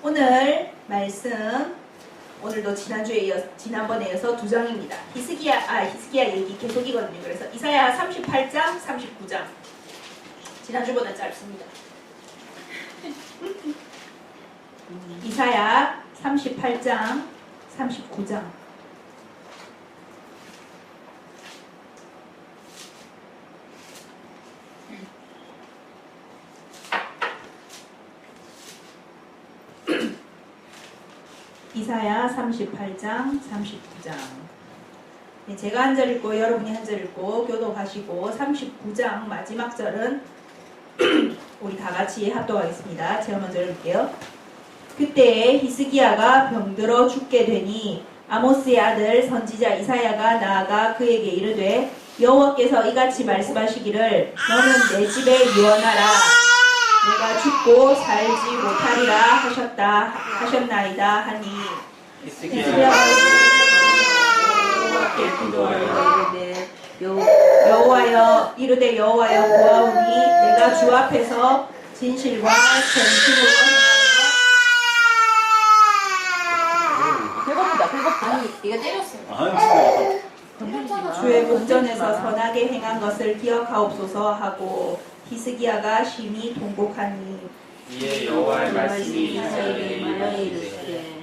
오늘 말씀, 오늘도 지난번에 이어서 2장입니다. 히스기야 얘기 계속이거든요. 그래서 이사야 38장, 39장. 지난주보다 짧습니다. 이사야 38장, 39장. 이사야 38장, 39장. 제가 한 절 읽고 여러분이 한 절 읽고 교독하시고 39장 마지막 절은 우리 다 같이 합독하겠습니다. 제가 먼저 읽을게요. 그때에 히스기야가 병들어 죽게 되니 아모스의 아들 선지자 이사야가 나아가 그에게 이르되 여호와께서 이같이 말씀하시기를 너는 내 집에 유언하라. 내가 죽고 살지 못하리라 하셨나이다 하니 히스기야가 여호와여 이르되 여호와여 보아오니 내가 주 앞에서 진실과 전심으로 배고프다. 아니 네가 때렸어. 주의 본전에서 선하게 행한 것을 기억하옵소서 하고 히스기야가 심히 통곡하니 이에 여호와의 말씀이 이사야에게 이르시되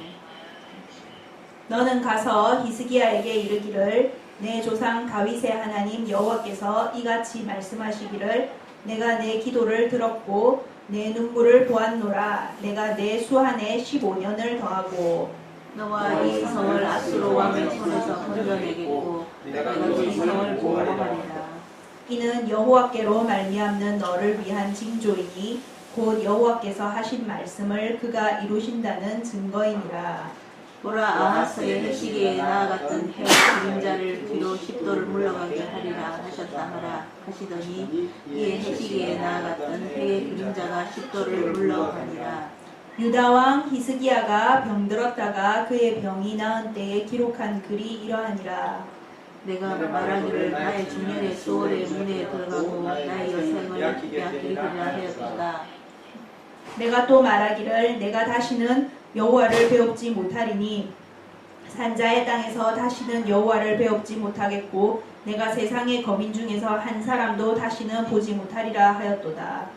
너는 가서 히스기야에게 이르기를 내 조상 다윗의 하나님 여호와께서 이같이 말씀하시기를 내가 내 기도를 들었고 내 눈물을 보았노라. 내가 내 수한에 15년을 더하고 너와 이 성을 아수르 왕의 손에서 건져내겠고 내가 이 성을 보호하리라. 이는 여호와께로 말미암는 너를 위한 징조이니 곧 여호와께서 하신 말씀을 그가 이루신다는 증거이니라. 보라 아하스의 해시기에 나아갔던 해 그림자를 뒤로 10도를 물러가게 하리라 하셨다 하라 하시더니 이에 해시기에 나아갔던 해의 그림자가 10도를 물러가니라. 유다왕 히스기야가 병들었다가 그의 병이 나은 때에 기록한 글이 이러하니라. 내가 말하기를 나의 중년의 수월의 문에 들어가고 나의 여생을 빼앗기리라 하였다. 내가 또 말하기를 내가 다시는 여호와를 배웁지 못하리니 산자의 땅에서 다시는 여호와를 배웁지 못하겠고 내가 세상의 거민 중에서 한 사람도 다시는 보지 못하리라 하였도다.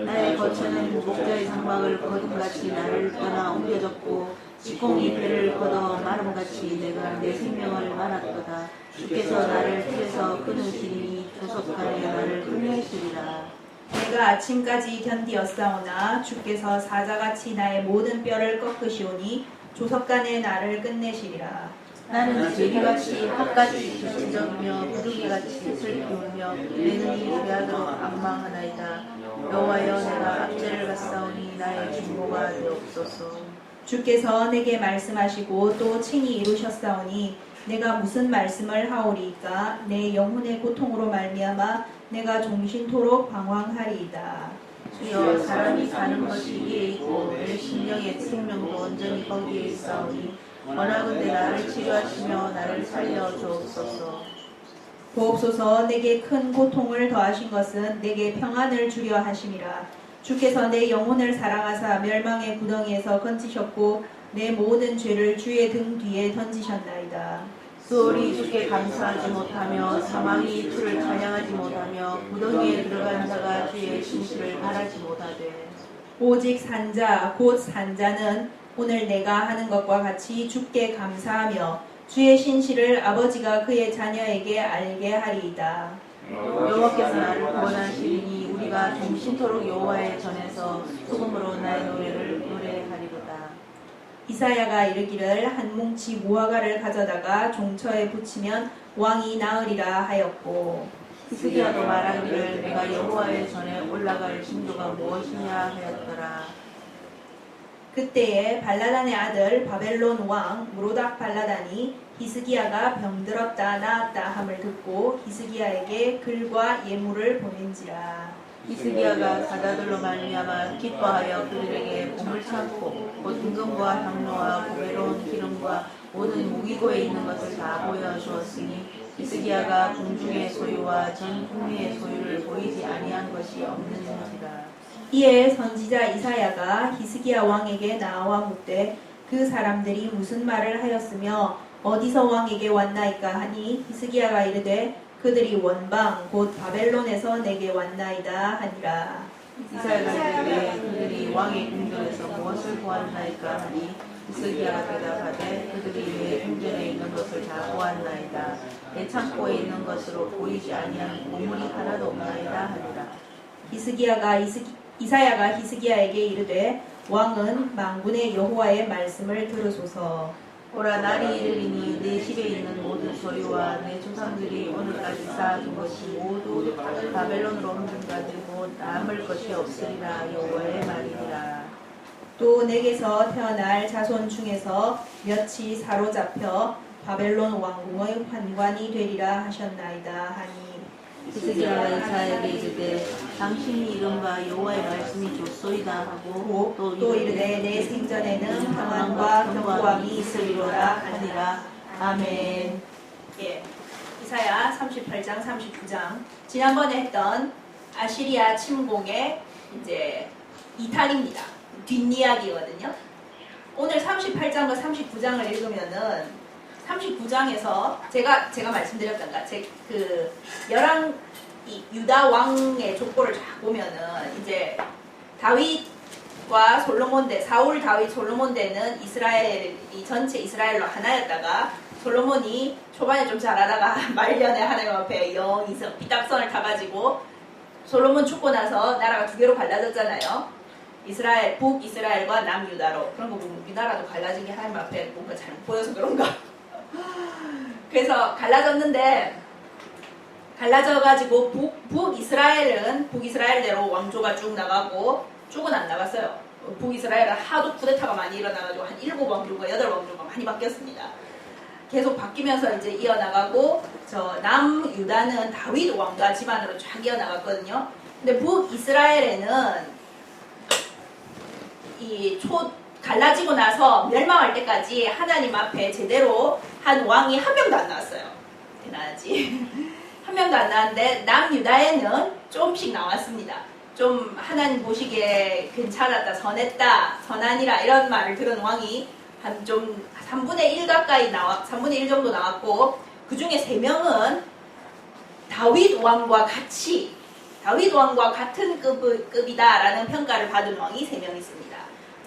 나의 거처는 목자의 장막을 거둠같이 나를 떠나 옮겨졌고 직공이 배를 걷어 마름같이 내가 내 생명을 말았도다. 주께서 나를 틀에서 끊으시니 조석간에 나를 끊으시리라. 내가 아침까지 견디었사오나 주께서 사자같이 나의 모든 뼈를 꺾으시오니 조석간에 나를 끝내시리라. 나는 제비같이 핫같이 부정적이며 부르기같이 슬피우며 내 눈이 외하도록 악망하나이다. 여호와여 내가 압제를 받사오니 나의 중보가 되옵소서. 주께서 내게 말씀하시고 또 친히 이루셨사오니 내가 무슨 말씀을 하오리이까. 내 영혼의 고통으로 말미암아 내가 종신토록 방황하리이다. 주여 사람이 사는 것이 이에 있고 내 심령의 생명도 온전히 거기에 있사오니 원하건대 나를 치료하시며 나를 살려 주옵소서. 보옵소서. 내게 큰 고통을 더하신 것은 내게 평안을 주려 하심이라. 주께서 내 영혼을 사랑하사 멸망의 구덩이에서 건지셨고 내 모든 죄를 주의 등 뒤에 던지셨나이다. 수월이 주께 감사하지 못하며 사망이 주를 찬양하지 못하며 구덩이에 들어간 자가 주의 신실을 바라지 못하되 오직 산자 곧 산자는 오늘 내가 하는 것과 같이 주께 감사하며 주의 신실을 아버지가 그의 자녀에게 알게 하리이다. 여호와께서 나를 구원하시리니 우리가 종신토록 여호와의 전에서 소금으로 나의 노래를 노래하리로다. 이사야가 이르기를 한 뭉치 무화과를 가져다가 종처에 붙이면 왕이 나으리라 하였고 히스기야도 말하기를 내가 여호와의 전에 올라갈 징조가 무엇이냐 하였더라. 그때에 발라단의 아들 바벨론 왕 무로닥 발라단이 히스기야가 병들었다 나았다 함을 듣고 히스기야에게 글과 예물을 보낸지라. 히스기야가 사자들로 말미암아 기뻐하여 그들에게 보물 창고 곧 임금과 향로와 보배로운 기름과 모든 무기고에 있는 것을 다 보여주었으니 히스기야가 궁중의 소유와 전 국리의 소유를 보이지 아니한 것이 없는지라. 이에 선지자 이사야가 히스기야 왕에게 나와 묻되 그 사람들이 무슨 말을 하였으며 어디서 왕에게 왔나이까 하니 히스기야가 이르되 그들이 원방 곧 바벨론에서 내게 왔나이다 하니라. 이사야가 이르되 그들이 왕의 궁전에서 무엇을 보았나이까 하니 히스기야가 대답하되 그들이 내 궁전에 있는 것을 다 보았나이다. 내 창고에 있는 것으로 보이지 아니한 보물이 하나도 없나이다 하니라. 이사야가 히스기야에게 이르되 왕은 만군의 여호와의 말씀을 들으소서. 보라 날이 이르리니 내 집에 있는 모든 소유와 내 조상들이 오늘까지 쌓아둔 것이 모두 바벨론으로 옮겨가지고 남을 것이 없으리라. 여호와의 말이니라. 또 내게서 태어날 자손 중에서 몇이 사로잡혀 바벨론 왕궁의 환관이 되리라 하셨나이다 하니 히스기야가 이사야에게 이르되 당신이 이른바 여호와의 말씀이 좋소이다 하고 또 이르되 내 생전에는 평안과 견고함이 있으리로다 하니라. 아멘. 예, 이사야 38장 39장 지난번에 했던 아시리아 침공의 이제 2탄입니다. 뒷이야기거든요. 오늘 38장과 39장을 읽으면은 39장에서 제가 말씀드렸던가 유다 왕의 족보를 쫙 보면은 이제 다윗과 솔로몬대 사울 다윗 솔로몬대는 이스라엘이 전체 이스라엘로 하나였다가 솔로몬이 초반에 좀 잘하다가 말년에 하나님 앞에 영 삐딱선을 타가지고 솔로몬 죽고 나서 나라가 두 개로 갈라졌잖아요. 북이스라엘과 남유다로. 그런 거 보면 우리나라도 갈라진 게 하나님 앞에 뭔가 잘못 보여서 그런가. 그래서 갈라져가지고 북이스라엘대로 왕조가 쭉 나가고 쭉은 안 나갔어요. 북이스라엘은 하도 쿠데타가 많이 일어나가지고 한 7왕조가 8왕조가 많이 바뀌었습니다. 계속 바뀌면서 이제 이어나가고 남유다는 다윗 왕가 집안으로 쫙 이어나갔거든요. 근데 북이스라엘에는 갈라지고 나서 멸망할 때까지 하나님 앞에 제대로 한 왕이 한 명도 안 나왔어요. 대단하지. 한 명도 안 나왔는데 남유다에는 조금씩 나왔습니다. 좀 하나님 보시기에 괜찮았다, 선했다, 선하니라 이런 말을 들은 왕이 한 좀 3분의 1 가까이 3분의 1 정도 나왔고 그 중에 3명은 다윗 왕과 같은 급이다라는 평가를 받은 왕이 3명 있습니다.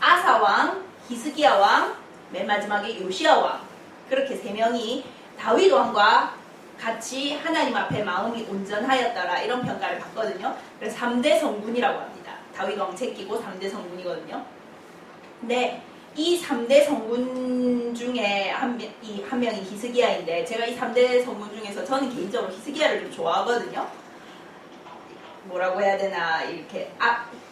아사 왕, 히스기야 왕, 맨 마지막에 요시야 왕. 그렇게 3명이 다윗 왕과 같이 하나님 앞에 마음이 온전하였더라 이런 평가를 받거든요. 그래서 3대 성군이라고 합니다. 다윗 왕 제끼고 3대 성군이거든요. 근데 이 3대 성군 중에 한 명이 히스기야인데 제가 이 3대 성군 중에서 저는 개인적으로 히스기야를 좀 좋아하거든요. 뭐라고 해야 되나 이렇게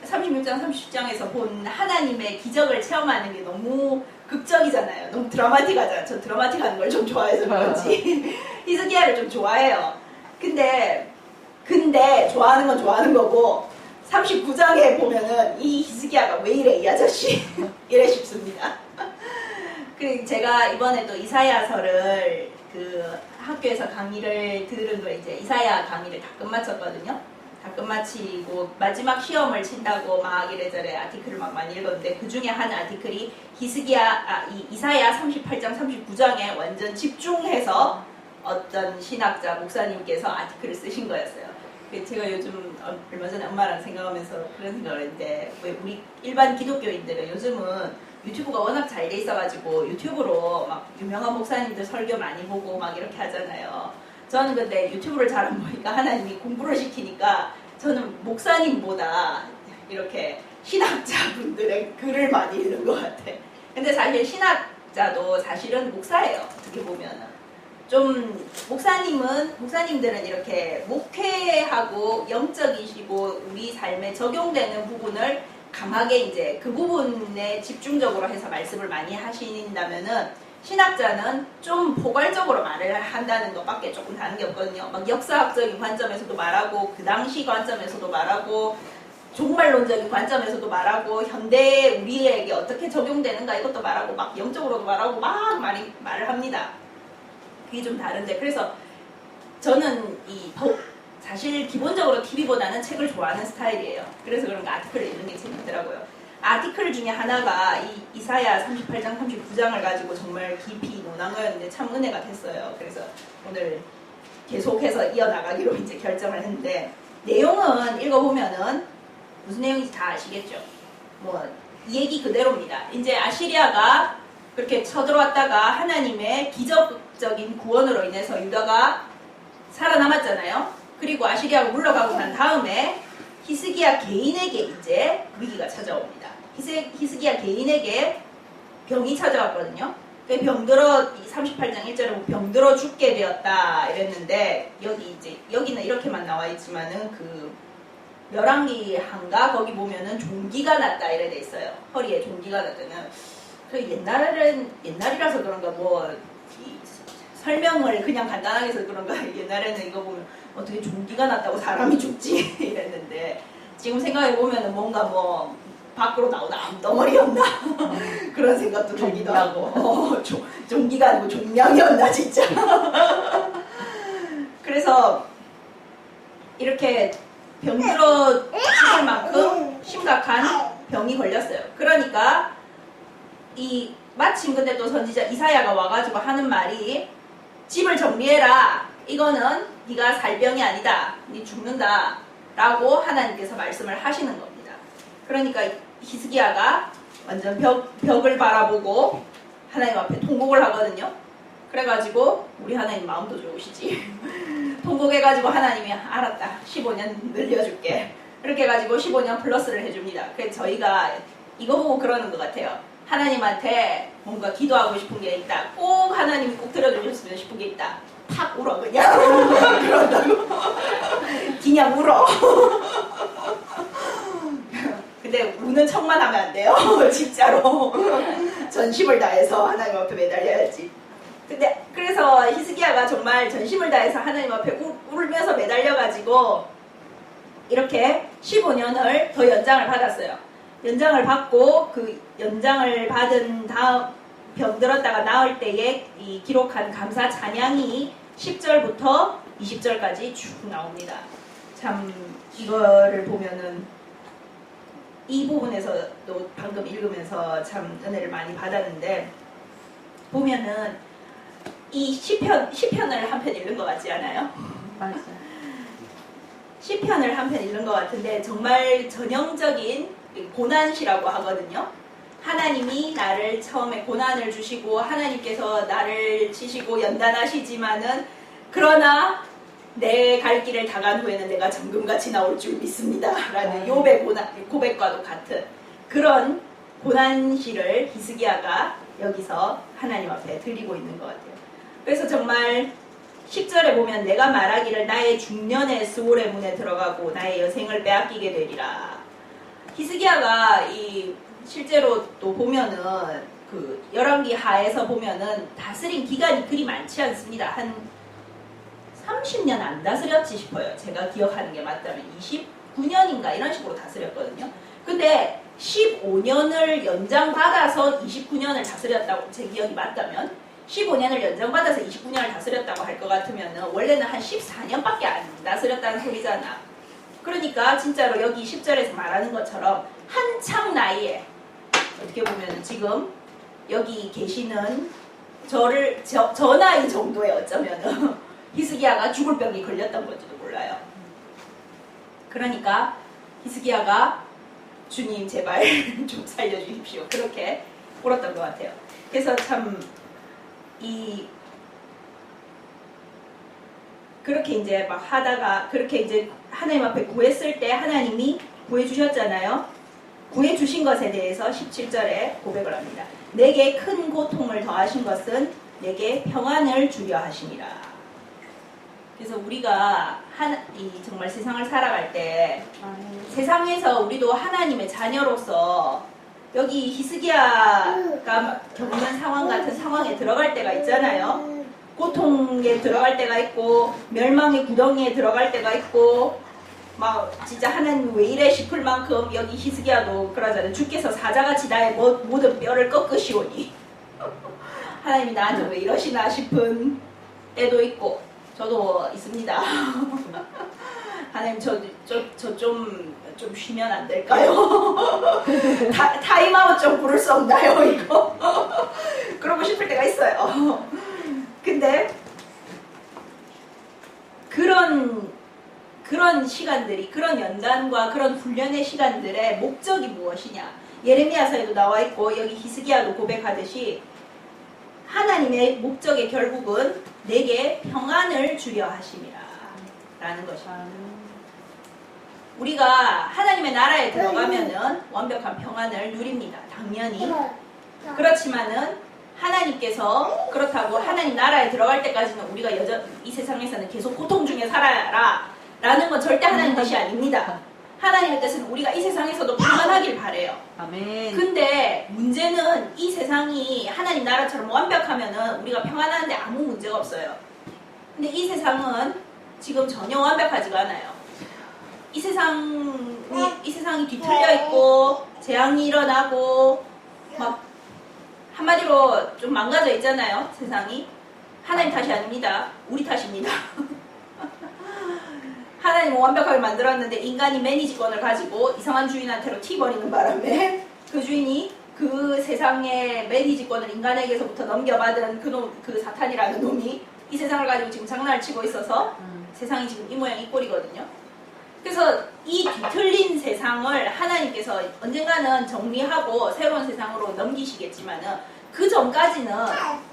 36장 30장에서 본 하나님의 기적을 체험하는 게 너무 극적이잖아요. 너무 드라마틱하잖아요. 저 드라마틱한 걸 좀 좋아해서 그런지 히스기야를 좀 좋아해요. 근데 좋아하는 건 좋아하는 거고 39장에 보면은 이 히스기야가 왜 이래 이 아저씨 이래 싶습니다. 그리고 제가 이번에 또 이사야서를 학교에서 강의를 들은 거 이제 이사야 강의를 다 끝마쳤거든요. 다 끝마치고 마지막 시험을 친다고 막 이래저래 아티클을 막 많이 읽었는데 그 중에 한 아티클이 이사야 38장 39장에 완전 집중해서 어떤 신학자 목사님께서 아티클을 쓰신 거였어요. 제가 요즘 얼마 전에 엄마랑 생각하면서 그런 생각을 했는데 왜 우리 일반 기독교인들은 요즘은 유튜브가 워낙 잘 돼 있어가지고 유튜브로 막 유명한 목사님들 설교 많이 보고 막 이렇게 하잖아요. 저는 근데 유튜브를 잘 안 보니까 하나님이 공부를 시키니까 저는 목사님보다 이렇게 신학자분들의 글을 많이 읽는 것 같아. 근데 사실 신학자도 사실은 목사예요. 어떻게 보면은. 좀 목사님들은 이렇게 목회하고 영적이시고 우리 삶에 적용되는 부분을 강하게 이제 그 부분에 집중적으로 해서 말씀을 많이 하신다면은 신학자는 좀 포괄적으로 말을 한다는 것밖에 조금 다른 게 없거든요. 막 역사학적인 관점에서도 말하고 그 당시 관점에서도 말하고 종말론적인 관점에서도 말하고 현대 우리에게 어떻게 적용되는가 이것도 말하고 막 영적으로도 말하고 막 말을 합니다. 그게 좀 다른데 그래서 저는 사실 기본적으로 TV보다는 책을 좋아하는 스타일이에요. 그래서 그런가 아티클을 읽는 게 재밌더라고요. 아티클 중에 하나가 이 이사야 38장, 39장을 가지고 정말 깊이 논한 거였는데 참 은혜가 됐어요. 그래서 오늘 계속해서 이어나가기로 이제 결정을 했는데, 내용은 읽어보면은 무슨 내용인지 다 아시겠죠? 뭐 이 얘기 그대로입니다. 이제 아시리아가 그렇게 쳐들어왔다가 하나님의 기적적인 구원으로 인해서 유다가 살아남았잖아요. 그리고 아시리아가 물러가고 난 다음에 히스기야 개인에게 이제 위기가 찾아옵니다. 히스기야 개인에게 병이 찾아왔거든요. 병들어 38장 1절에 병들어 죽게 되었다 이랬는데, 여기는 이렇게만 나와 있지만은 그 열왕기 한가 거기 보면은 종기가 났다 이래 돼 있어요. 허리에 종기가 났다는. 그 옛날이라서 그런가 설명을 그냥 간단하게 해서 그런가 옛날에는 이거 보면 어떻게 종기가 났다고 사람이 죽지 이랬는데, 지금 생각해 보면은 뭔가 밖으로 나오다 암덩어리였나 그런 생각도 들기도 하고, 종기가 아니고 종량이었나 진짜. 그래서 이렇게 병들어 죽을 만큼 심각한 병이 걸렸어요. 그러니까 마침 근데 또 선지자 이사야가 와가지고 하는 말이, 집을 정리해라. 이거는 네가 살 병이 아니다. 네 죽는다. 라고 하나님께서 말씀을 하시는 겁니다. 그러니까 히스기야가 완전 벽을 바라보고 하나님 앞에 통곡을 하거든요. 그래가지고 우리 하나님 마음도 좋으시지. 통곡해가지고 하나님이 알았다. 15년 늘려줄게. 이렇게 해가지고 15년 플러스를 해줍니다. 그래서 저희가 이거 보고 그러는 것 같아요. 하나님한테 뭔가 기도하고 싶은 게 있다. 꼭 하나님이 꼭 들어주셨으면 싶은 게 있다. 탁 울어 그냥. 그런다고. 그냥 울어. 근데 우는 척만 하면 안 돼요. 진짜로. 전심을 다해서 하나님 앞에 매달려야지. 근데 그래서 히스기야가 정말 전심을 다해서 하나님 앞에 울면서 매달려가지고 이렇게 15년을 더 연장을 받았어요. 연장을 받고 그 연장을 받은 다음 병들었다가 나을 때에 이 기록한 감사 찬양이 10절부터 20절까지 쭉 나옵니다. 참 이거를 보면은 이 부분에서도 방금 읽으면서 참 은혜를 많이 받았는데, 보면은 이 시편을 한 편 읽는 것 같지 않아요? 맞아요. 시편을 한 편 읽는 것 같은데 정말 전형적인 고난시라고 하거든요. 하나님이 나를 처음에 고난을 주시고 하나님께서 나를 치시고 연단하시지만은, 그러나 내 갈 길을 다 간 후에는 내가 정금같이 나올 줄 믿습니다 라는 욥의 고백과도 같은 그런 고난시를 히스기야가 여기서 하나님 앞에 드리고 있는 것 같아요. 그래서 정말 10절에 보면 내가 말하기를 나의 중년의 스올의 문에 들어가고 나의 여생을 빼앗기게 되리라. 히스기야가 실제로 또 보면은 그 열왕기 하에서 보면은 다스린 기간이 그리 많지 않습니다. 한 30년 안 다스렸지 싶어요. 제가 기억하는 게 맞다면 29년인가 이런 식으로 다스렸거든요. 근데 15년을 연장받아서 29년을 다스렸다고, 제 기억이 맞다면 15년을 연장받아서 29년을 다스렸다고 할 것 같으면 원래는 한 14년밖에 안 다스렸다는 소리잖아. 그러니까 진짜로 여기 10절에서 말하는 것처럼 한창 나이에, 어떻게 보면 지금 여기 계시는 저 나이 정도에 어쩌면 히스기야가 죽을 병이 걸렸던 건지도 몰라요. 그러니까 히스기야가 주님 제발 좀 살려주십시오. 그렇게 울었던 것 같아요. 그래서 참 그렇게 이제 막 하다가 그렇게 이제 하나님 앞에 구했을 때 하나님이 구해주셨잖아요. 구해주신 것에 대해서 17절에 고백을 합니다. 내게 큰 고통을 더하신 것은 내게 평안을 주려 하심이라. 그래서 우리가 정말 세상을 살아갈 때 세상에서 우리도 하나님의 자녀로서 여기 히스기야가 겪는 상황 같은 상황에 들어갈 때가 있잖아요. 고통에 들어갈 때가 있고 멸망의 구덩이에 들어갈 때가 있고 막 진짜 하나님 왜 이래 싶을 만큼, 여기 히스기야도 그러잖아요. 주께서 사자같이 나의 모든 뼈를 꺾으시오니 하나님이 나한테 왜 이러시나 싶은 때도 있고 저도 있습니다. 하나님 좀 쉬면 안 될까요? 타임아웃 좀 부를 수 없나요 이거? 그러고 싶을 때가 있어요. 근데 그런 시간들이, 그런 연단과 그런 훈련의 시간들의 목적이 무엇이냐? 예레미야서에도 나와 있고 여기 히스기야도 고백하듯이 하나님의 목적의 결국은 내게 평안을 주려 하심이라 라는 것입니다. 우리가 하나님의 나라에 들어가면은 완벽한 평안을 누립니다. 당연히. 그렇지만은 하나님께서 그렇다고 하나님 나라에 들어갈 때까지는 우리가 이 세상에서는 계속 고통 중에 살아라 라는 건 절대 하나님 뜻이 아닙니다. 하나님의 뜻은 우리가 이 세상에서도 평안하길 바래요. 아멘. 근데 문제는 이 세상이 하나님 나라처럼 완벽하면은 우리가 평안한데 아무 문제가 없어요. 근데 이 세상은 지금 전혀 완벽하지가 않아요. 이 세상이 뒤틀려 있고 재앙이 일어나고 막 한마디로 좀 망가져 있잖아요. 세상이. 하나님 탓이 아닙니다. 우리 탓입니다. 하나님은 완벽하게 만들었는데 인간이 매니지권을 가지고 이상한 주인한테로 튀버리는 바람에 그 주인이 그 세상의 매니지권을 인간에게서부터 넘겨받은 그 사탄이라는 놈이 이 세상을 가지고 지금 장난을 치고 있어서 세상이 지금 이 모양 이 꼴이거든요. 그래서 이 뒤틀린 세상을 하나님께서 언젠가는 정리하고 새로운 세상으로 넘기시겠지만은 그 전까지는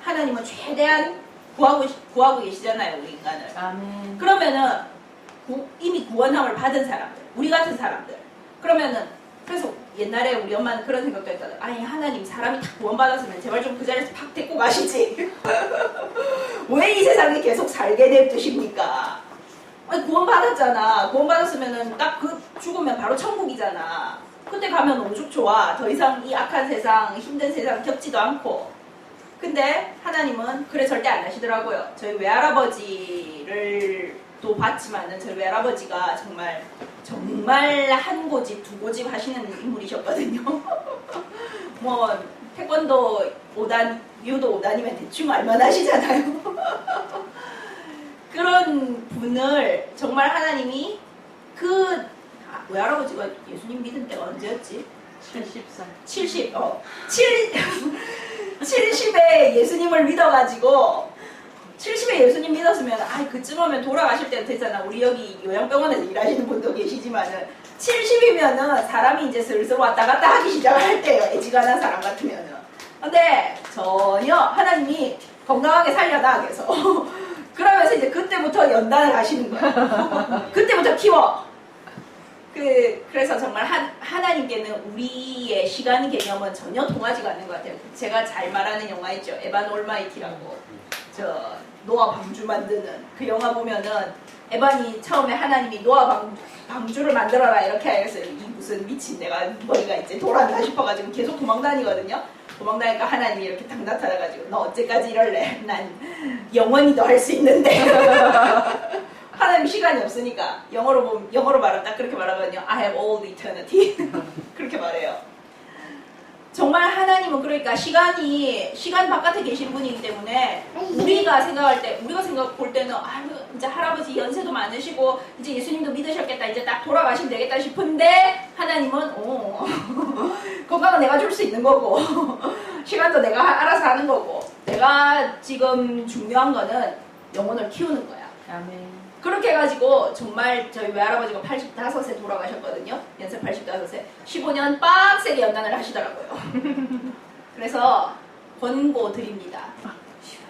하나님은 최대한 구하고 계시잖아요, 우리 인간을. 아멘. 그러면은 이미 구원함을 받은 사람들, 우리 같은 사람들. 그러면은 그래서 옛날에 우리 엄마는 그런 생각도 했거든. 아니 하나님 사람이 다 구원받았으면 제발 좀 그 자리에서 팍 데리고 가시지. 왜 이 세상에 계속 살게 냅두십니까? 아니 구원받았잖아. 구원받았으면은 딱 그 죽으면 바로 천국이잖아. 그때 가면 너무 좋아. 더 이상 이 악한 세상, 힘든 세상 겪지도 않고. 근데 하나님은 그래 절대 안 하시더라고요. 저희 외할아버지를 또 봤지만은 저희 외할아버지가 정말 한 고집 두 고집 하시는 인물이셨거든요. 뭐 태권도 5단, 유도 5단이면 대충 알만 하시잖아요. 그런 분을 정말 하나님이 외할아버지가 예수님 믿은 때가 언제였지? 70살. 70에 예수님을 믿어가지고 70에 예수님 믿었으면 그쯤 오면 돌아가실 때도 되잖아. 우리 여기 요양병원에서 일하시는 분도 계시지만은 70이면은 사람이 이제 슬슬 왔다 갔다 하기 시작할 때요. 애지간한 사람 같으면은. 근데 전혀 하나님이 건강하게 살려놔 계속. 그러면서 이제 그때부터 연단을 하시는 거야. 그때부터 키워. 그래서 정말 하나님께는 우리의 시간 개념은 전혀 통하지가 않는 것 같아요. 제가 잘 말하는 영화 있죠. 에반 올마이티라고. 노아 방주 만드는 그 영화 보면은 에반이 처음에 하나님이 노아 방주를 만들어라 이렇게 하였어요. 이 무슨 미친 내가 머리가 이제 돌았나 싶어가지고 계속 도망다니거든요. 도망다니까 하나님이 이렇게 당 나타나가지고 너 언제까지 이럴래? 난 영원히 너 할 수 있는데. 하나님 시간이 없으니까 영어로 말하면 딱 그렇게 말하거든요. I have all the eternity. 그렇게 말해요. 정말 하나님은 그러니까 시간 바깥에 계신 분이기 때문에 우리가 생각 볼 때는 이제 할아버지 연세도 많으시고 이제 예수님도 믿으셨겠다 이제 딱 돌아가시면 되겠다 싶은데 하나님은 건강은 내가 줄 수 있는 거고 시간도 내가 알아서 하는 거고 내가 지금 중요한 거는 영혼을 키우는 거야. 아멘. 그렇게 해가지고 정말 저희 외할아버지가 85세 돌아가셨거든요. 연세 85세. 15년 빡세게 연단을 하시더라고요. 그래서 권고 드립니다.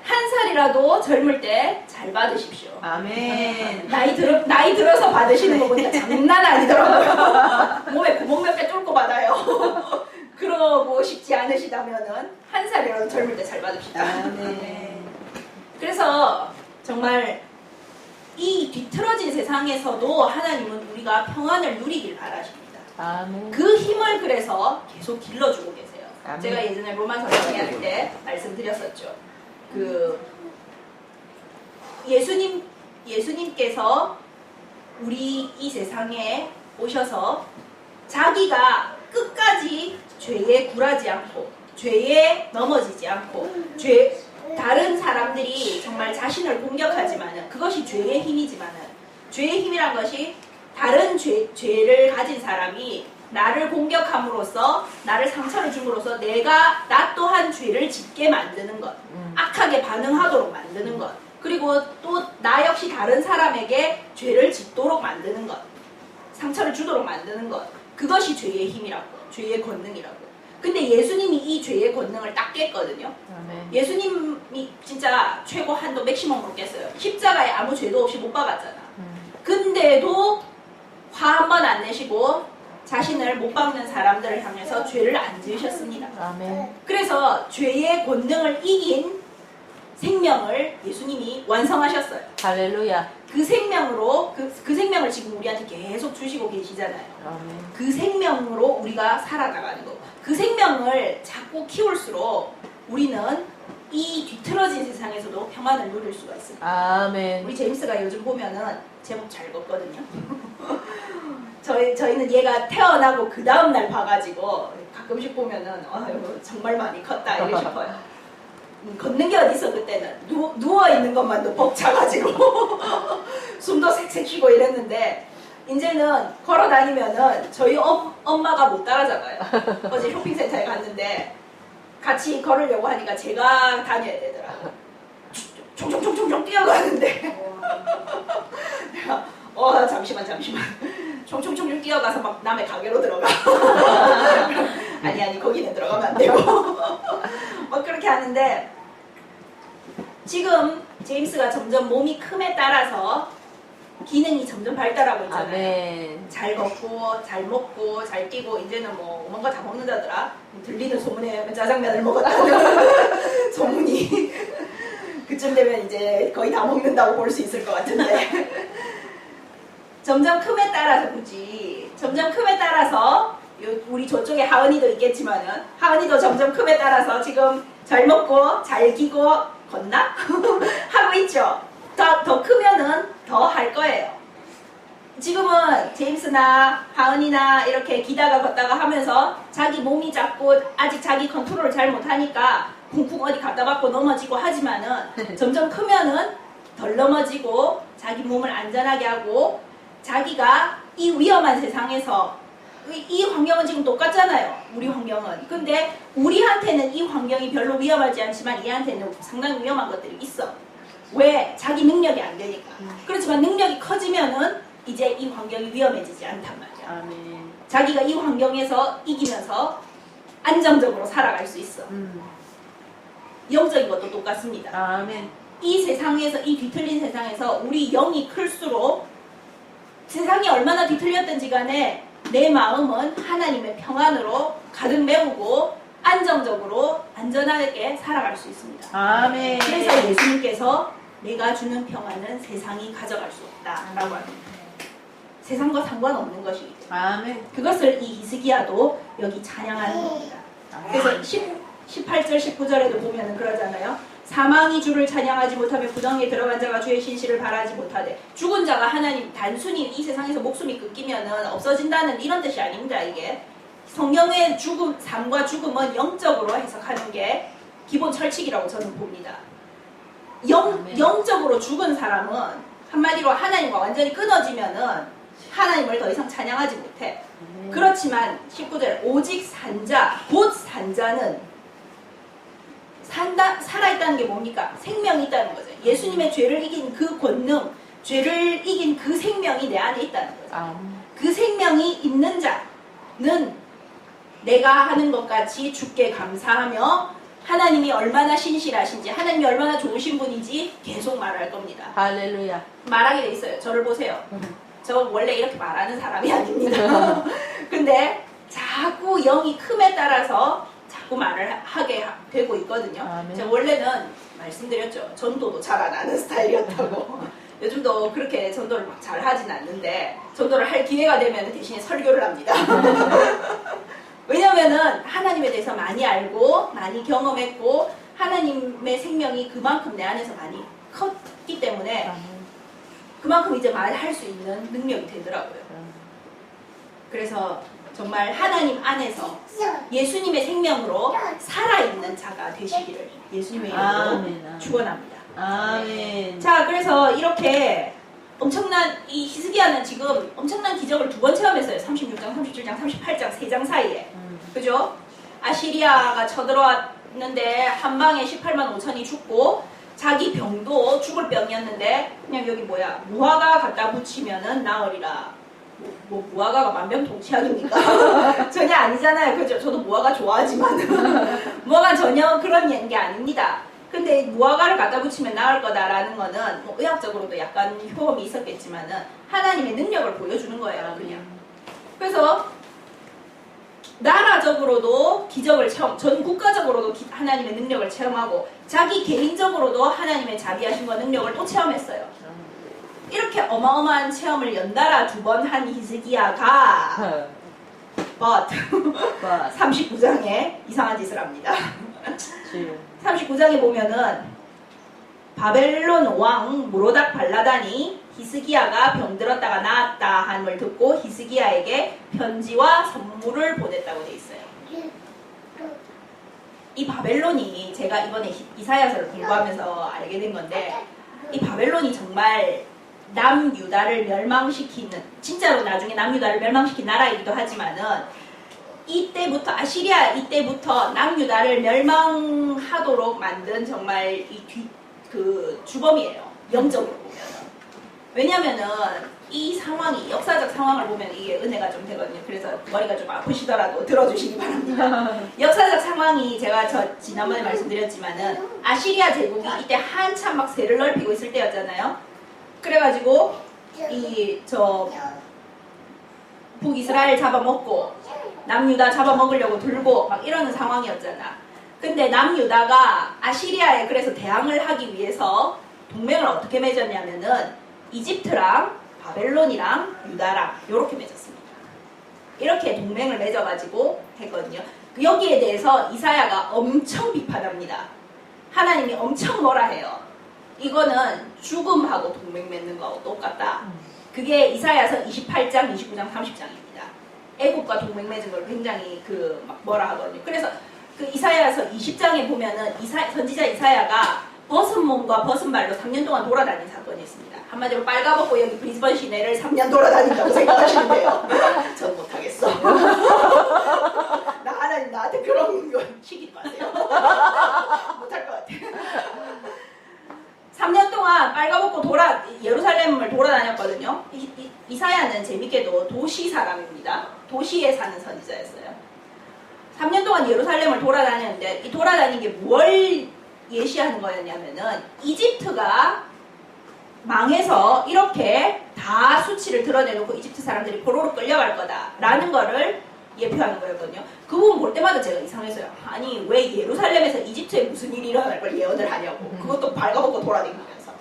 한 살이라도 젊을 때 잘 받으십시오. 아멘. 나이 들어서 받으시는 거 보니까 장난 아니더라고요. 몸에 구멍 몇 개 뚫고 받아요. 그러고 싶지 않으시다면은 한 살이라도 젊을 때 잘 받읍시다. 아멘. 그래서 정말 이 뒤틀어진 세상에서도 하나님은 우리가 평안을 누리길 바라십니다. 아멘. 그 힘을 그래서 계속 길러주고 계세요. 아멘. 제가 예전에 로마서 강의할 때 말씀드렸었죠. 예수님께서 우리 이 세상에 오셔서 자기가 끝까지 죄에 굴하지 않고 죄에 넘어지지 않고 다른 사람들이 정말 자신을 공격하지만은 그것이 죄의 힘이지만은 죄의 힘이란 것이 다른 죄를 가진 사람이 나를 공격함으로써 나를 상처를 줌으로써 나 또한 죄를 짓게 만드는 것, 악하게 반응하도록 만드는 것, 그리고 또 나 역시 다른 사람에게 죄를 짓도록 만드는 것, 상처를 주도록 만드는 것, 그것이 죄의 힘이라고, 죄의 권능이라고. 근데 예수님이 이 죄의 권능을 딱 깼거든요. 아멘. 예수님이 진짜 최고 한도 맥시멈으로 깼어요. 십자가에 아무 죄도 없이 못 박았잖아. 근데도 화 한 번 안 내시고 자신을 못 박는 사람들을 향해서 죄를 안 지으셨습니다. 아멘. 그래서 죄의 권능을 이긴 생명을 예수님이 완성하셨어요. 할렐루야. 그 생명으로 그 생명을 지금 우리한테 계속 주시고 계시잖아요. 아멘. 그 생명으로 우리가 살아나가는 거. 그 생명을 자꾸 키울수록 우리는 이 뒤틀어진 세상에서도 평안을 누릴 수가 있습니다. 아멘. 우리 제임스가 요즘 보면은 제목 잘 걷거든요. 저희는 얘가 태어나고 그 다음날 봐가지고 가끔씩 보면은 정말 많이 컸다 이러고 싶어요. 걷는 게 어딨어 그때는. 누워있는 것만도 벅차가지고 숨도 색색 쉬고 이랬는데 이제는 걸어다니면은 저희 엄마가 못 따라잡아요. 어제 쇼핑센터에 갔는데 같이 걸으려고 하니까 제가 다녀야 되더라고요. 총총총총 뛰어가는데 내가 잠시만 총총총총 뛰어가서 막 남의 가게로 들어가. 아니 거기는 들어가면 안 되고 막 그렇게 하는데 지금 제임스가 점점 몸이 큼에 따라서 기능이 점점 발달하고 있잖아요. 아멘. 잘 걷고 잘 먹고 잘 뛰고 이제는 뭐 뭔가 다 먹는다더라. 들리는 소문에 짜장면을 먹었다는 소문이 그쯤 되면 이제 거의 다 먹는다고 볼 수 있을 것 같은데 점점 큼에 따라서 점점 큼에 따라서 우리 저쪽에 하은이도 있겠지만은 하은이도 점점 큼에 따라서 지금 잘 먹고 잘 기고 걷나? 하고 있죠. 더 크면은 더 할 거예요. 지금은 제임스나 하은이나 이렇게 기다가 걷다가 하면서 자기 몸이 작고 아직 자기 컨트롤을 잘 못하니까 쿵쿵 어디 갖다 받고 넘어지고 하지만은 점점 크면은 덜 넘어지고 자기 몸을 안전하게 하고 자기가 이 위험한 세상에서 이 환경은 지금 똑같잖아요. 우리 환경은. 근데 우리한테는 이 환경이 별로 위험하지 않지만 얘한테는 상당히 위험한 것들이 있어. 왜? 자기 능력이 안 되니까. 그렇지만 능력이 커지면은 이제 이 환경이 위험해지지 않단 말이야. 아멘. 자기가 이 환경에서 이기면서 안정적으로 살아갈 수 있어. 영적인 것도 똑같습니다. 아멘. 이 세상에서, 이 뒤틀린 세상에서 우리 영이 클수록 세상이 얼마나 뒤틀렸든지 간에 내 마음은 하나님의 평안으로 가득 메우고 안정적으로 안전하게 살아갈 수 있습니다. 아멘. 그래서 예수님께서 내가 주는 평안은 세상이 가져갈 수 없다라고 합니다. 세상과 상관없는 것이기 때문에 아멘. 그것을 이 히스기야도 여기 찬양하는 겁니다. 그래서 18절 19절에도 보면은 그러잖아요. 사망이 주를 찬양하지 못하며 구덩이에 들어간 자가 주의 신실을 바라지 못하되. 죽은 자가 하나님 단순히 이 세상에서 목숨이 끊기면은 없어진다는 이런 뜻이 아닙니다. 이게 성경의 죽음, 삶과 죽음은 영적으로 해석하는 게 기본 철칙이라고 저는 봅니다. 영적으로 죽은 사람은 한마디로 하나님과 완전히 끊어지면은 하나님을 더 이상 찬양하지 못해. 그렇지만 19절 오직 산자 곧 산자는 살아있다는 게 뭡니까? 생명이 있다는 거죠. 예수님의 죄를 이긴 그 권능, 죄를 이긴 그 생명이 내 안에 있다는 거죠. 그 생명이 있는 자는 내가 하는 것 같이 주께 감사하며 하나님이 얼마나 신실하신지, 하나님이 얼마나 좋으신 분인지 계속 말할 겁니다. 할렐루야. 말하게 돼 있어요. 저를 보세요. 저 원래 이렇게 말하는 사람이 아닙니다. 근데 자꾸 영이 큼에 따라서 자꾸 말을 하게 되고 있거든요. 제가 원래는 말씀드렸죠. 전도도 잘 안 하는 스타일이었다고. 요즘도 그렇게 전도를 막 잘 하진 않는데 전도를 할 기회가 되면 대신에 설교를 합니다. 왜냐면은 하나님에 대해서 많이 알고 많이 경험했고 하나님의 생명이 그만큼 내 안에서 많이 컸기 때문에 그만큼 이제 말할 수 있는 능력이 되더라고요. 그래서 정말 하나님 안에서 예수님의 생명으로 살아있는 자가 되시기를 예수님의 이름으로 축원합니다. 아멘. 자, 그래서 이렇게 엄청난 이 히스기야는 지금 엄청난 기적을 두 번 체험했어요. 36장, 37장, 38장 세 장 사이에. 그죠? 아시리아가 쳐들어왔는데 한 방에 18만 5천이 죽고 자기 병도 죽을 병이었는데 그냥 여기 뭐야 무화과 갖다 붙이면은 나으리라. 뭐 무화과가 만병통치약입니까? 전혀 아니잖아요. 그죠? 저도 무화과 좋아하지만 무화과 전혀 그런 게 아닙니다. 근데 무화과를 갖다 붙이면 나을 거다라는 거는 뭐 의학적으로도 약간 효험이 있었겠지만은 하나님의 능력을 보여주는 거예요, 그냥. 그래서 나라적으로도 기적을 전 국가적으로도 하나님의 능력을 체험하고 자기 개인적으로도 하나님의 자비하신 거 능력을 또 체험했어요. 이렇게 어마어마한 체험을 연달아 두 번 한 히스기야가 but 39장에 이상한 짓을 합니다. 39장에 보면은 바벨론 왕 무로닥 발라단이 히스기야가 병들었다가 나았다 함을 듣고 히스기야에게 편지와 선물을 보냈다고 돼 있어요. 이 바벨론이 제가 이번에 이사야서를 공부하면서 알게 된 건데 이 바벨론이 정말 남유다를 멸망시키는 진짜로 나중에 남유다를 멸망시킨 나라이기도 하지만은 이때부터 아시리아 이때부터 남유다를 멸망하도록 만든 정말 그 주범이에요. 영적으로 보면. 왜냐면은 이 상황이 역사적 상황을 보면 이게 은혜가 좀 되거든요. 그래서 머리가 좀 아프시더라도 들어주시기 바랍니다. 역사적 상황이 제가 지난번에 말씀드렸지만은 아시리아 제국이 이때 한참 막 세를 넓히고 있을 때였잖아요. 그래가지고 북이스라엘 잡아먹고 남유다 잡아먹으려고 들고 막 이러는 상황이었잖아. 근데 남유다가 아시리아에 그래서 대항을 하기 위해서 동맹을 어떻게 맺었냐면은 이집트랑 바벨론이랑 유다랑 이렇게 맺었습니다. 이렇게 동맹을 맺어가지고 했거든요. 여기에 대해서 이사야가 엄청 비판합니다. 하나님이 엄청 뭐라 해요. 이거는 죽음하고 동맹 맺는 거하고 똑같다. 그게 이사야서 28장, 29장, 30장입니다. 애국과 동맹 맺은 걸 굉장히 막 뭐라 하거든요. 그래서 그 이사야서 20장에 보면은 선지자 이사야가 벗은 몸과 벗은 발로 3년 동안 돌아다닌 사건이 있습니다. 한마디로 빨가벗고 여기 브리즈번 시내를 3년 돌아다닌다고 생각하시는데요. 전 못하겠어. 하나님 나한테 그런 거 시키지 마세요. 못할 것 같아. 3년 동안 빨가벗고 예루살렘을 돌아다녔거든요. 이사야는 재밌게도 도시 사람입니다. 도시에 사는 선지자였어요. 3년 동안 예루살렘을 돌아다녔는데 이 돌아다닌 게 뭘 예시하는 거였냐면은 이집트가 망해서 이렇게 다 수치를 드러내놓고 이집트 사람들이 포로로 끌려갈 거다라는 거를 예표하는 거였거든요. 그 부분 볼 때마다 제가 이상했어요. 아니 왜 예루살렘에서 이집트에 무슨 일이 일어날 걸 예언을 하냐고. 그것도 발가벗고 돌아다니면서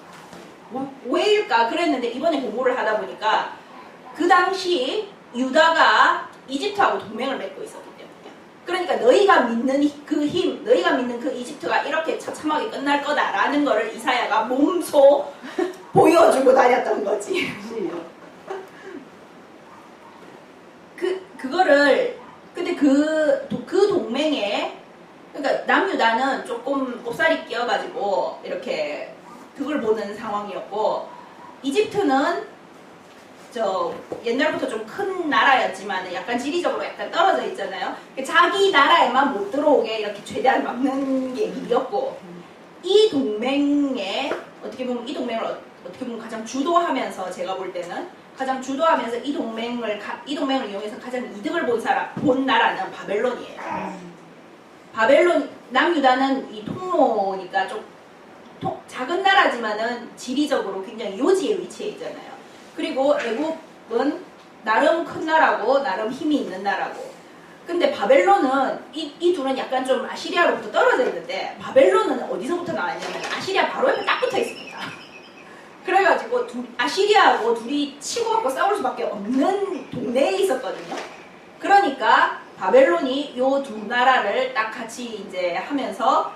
왜일까 그랬는데 이번에 공부를 하다 보니까 그 당시 유다가 이집트하고 동맹을 맺고 있었기 때문에 그러니까 너희가 믿는 그 힘, 너희가 믿는 그 이집트가 이렇게 처참하게 끝날 거다라는 거를 이사야가 몸소 보여주고 다녔던 거지. 그거를 근데 그 동맹에 그러니까 남유다는 조금 꼽살이 끼어가지고 이렇게 득을 보는 상황이었고 이집트는 옛날부터 좀 큰 나라였지만 약간 지리적으로 약간 떨어져 있잖아요. 자기 나라에만 못 들어오게 이렇게 최대한 막는 게 일이었고 이 동맹에 어떻게 보면 가장 주도하면서 제가 볼 때는 가장 주도하면서 이 동맹을 이용해서 가장 이득을 본 나라는 바벨론이에요. 바벨론 남유다는 이 통로니까 좀 작은 나라지만은 지리적으로 굉장히 요지에 위치해 있잖아요. 그리고 애국은 나름 큰 나라고 나름 힘이 있는 나라고. 근데 바벨론은 이 둘은 약간 좀 아시리아로부터 떨어져 있는데 바벨론은 어디서부터 나왔냐면 아시리아 바로 옆에 딱 붙어 있습니다. 그래가지고 아시리아하고 둘이 치고받고 싸울 수밖에 없는 동네에 있었거든요. 그러니까 바벨론이 요 두 나라를 딱 같이 이제 하면서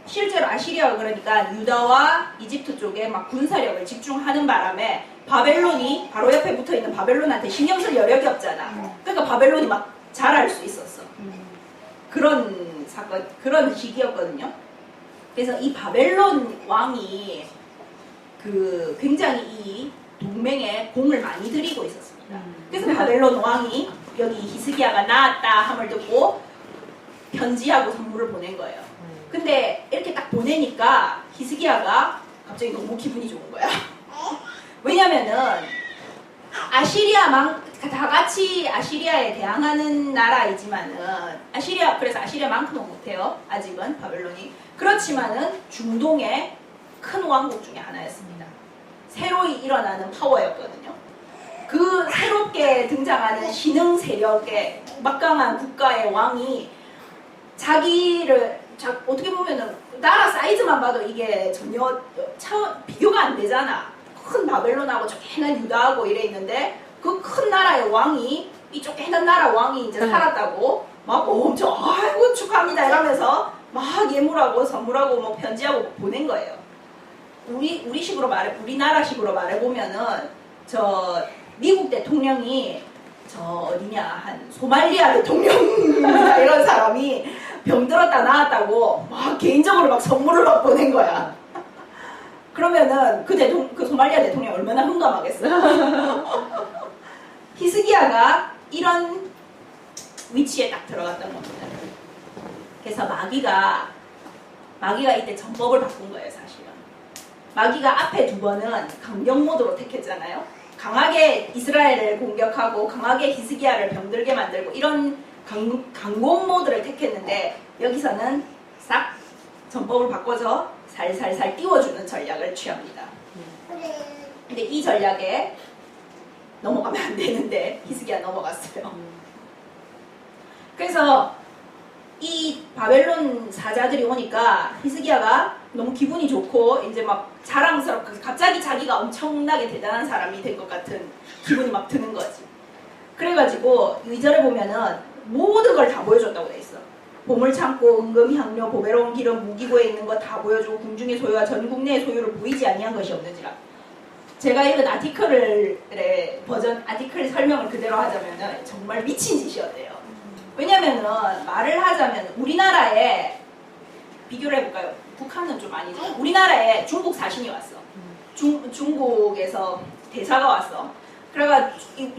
실제로 아시리아가 그러니까 유다와 이집트 쪽에 막 군사력을 집중하는 바람에 바벨론이 바로 옆에 붙어있는 바벨론한테 신경 쓸 여력이 없잖아. 그러니까 바벨론이 막 잘할 수 있었어. 그런 사건, 그런 시기였거든요. 그래서 이 바벨론 왕이 그 굉장히 이 동맹에 공을 많이 들이고 있었습니다. 그래서 바벨론 왕이 여기 히스기야가 나았다 함을 듣고 편지하고 선물을 보낸 거예요. 근데 이렇게 딱 보내니까 히스기야가 갑자기 너무 기분이 좋은 거야. 왜냐면은 다 같이 아시리아에 대항하는 나라이지만은 그래서 아시리아만큼은 못해요. 아직은 바벨론이. 그렇지만은 중동의 큰 왕국 중에 하나였습니다. 새로이 일어나는 파워였거든요. 그 새롭게 등장하는 신흥 세력의 막강한 국가의 왕이 어떻게 보면은 나라 사이즈만 봐도 이게 전혀 비교가 안 되잖아. 큰 바벨론하고 쪼개난 유다하고 이래 있는데 그 큰 나라의 왕이 이 쪼개난 나라 왕이 이제 살았다고 막 엄청 아이고 축하합니다 이러면서 막 예물하고 선물하고 뭐 편지하고 보낸 거예요. 우리나라식으로 말해보면은 미국 대통령이 한 소말리아 대통령이나 이런 사람이 병들었다 나았다고 막 개인적으로 막 선물을 막 보낸 거야. 그러면은 그 소말리아 대통령이 얼마나 흥감하겠어. 히스기야가 이런 위치에 딱 들어갔던 겁니다. 그래서 마귀가 이때 전법을 바꾼 거예요, 사실은. 마귀가 앞에 두 번은 강경 모드로 택했잖아요. 강하게 이스라엘을 공격하고 강하게 히스기야를 병들게 만들고 이런 강공 모드를 택했는데 여기서는 싹 전법을 바꿔서 살살살 띄워주는 전략을 취합니다. 근데 이 전략에 넘어가면 안 되는데 히스기야 넘어갔어요. 그래서 이 바벨론 사자들이 오니까 히스기야가 너무 기분이 좋고 이제 막 자랑스럽고 갑자기 자기가 엄청나게 대단한 사람이 된 것 같은 기분이 막 드는 거지. 그래가지고 2절에 보면은 모든 걸 다 보여줬다고 돼 있어. 보물창고, 은금, 향료, 보배로운 기름, 무기고에 있는 거 다 보여주고 궁중의 소유와 전 국내의 소유를 보이지 아니한 것이 없는지라. 제가 읽은 아티클 설명을 그대로 하자면은 정말 미친 짓이었대요. 왜냐면은 말을 하자면 우리나라에 비교를 해볼까요? 북한은 좀 아니죠. 우리나라에 중국 사신이 왔어. 중국에서 대사가 왔어. 그래가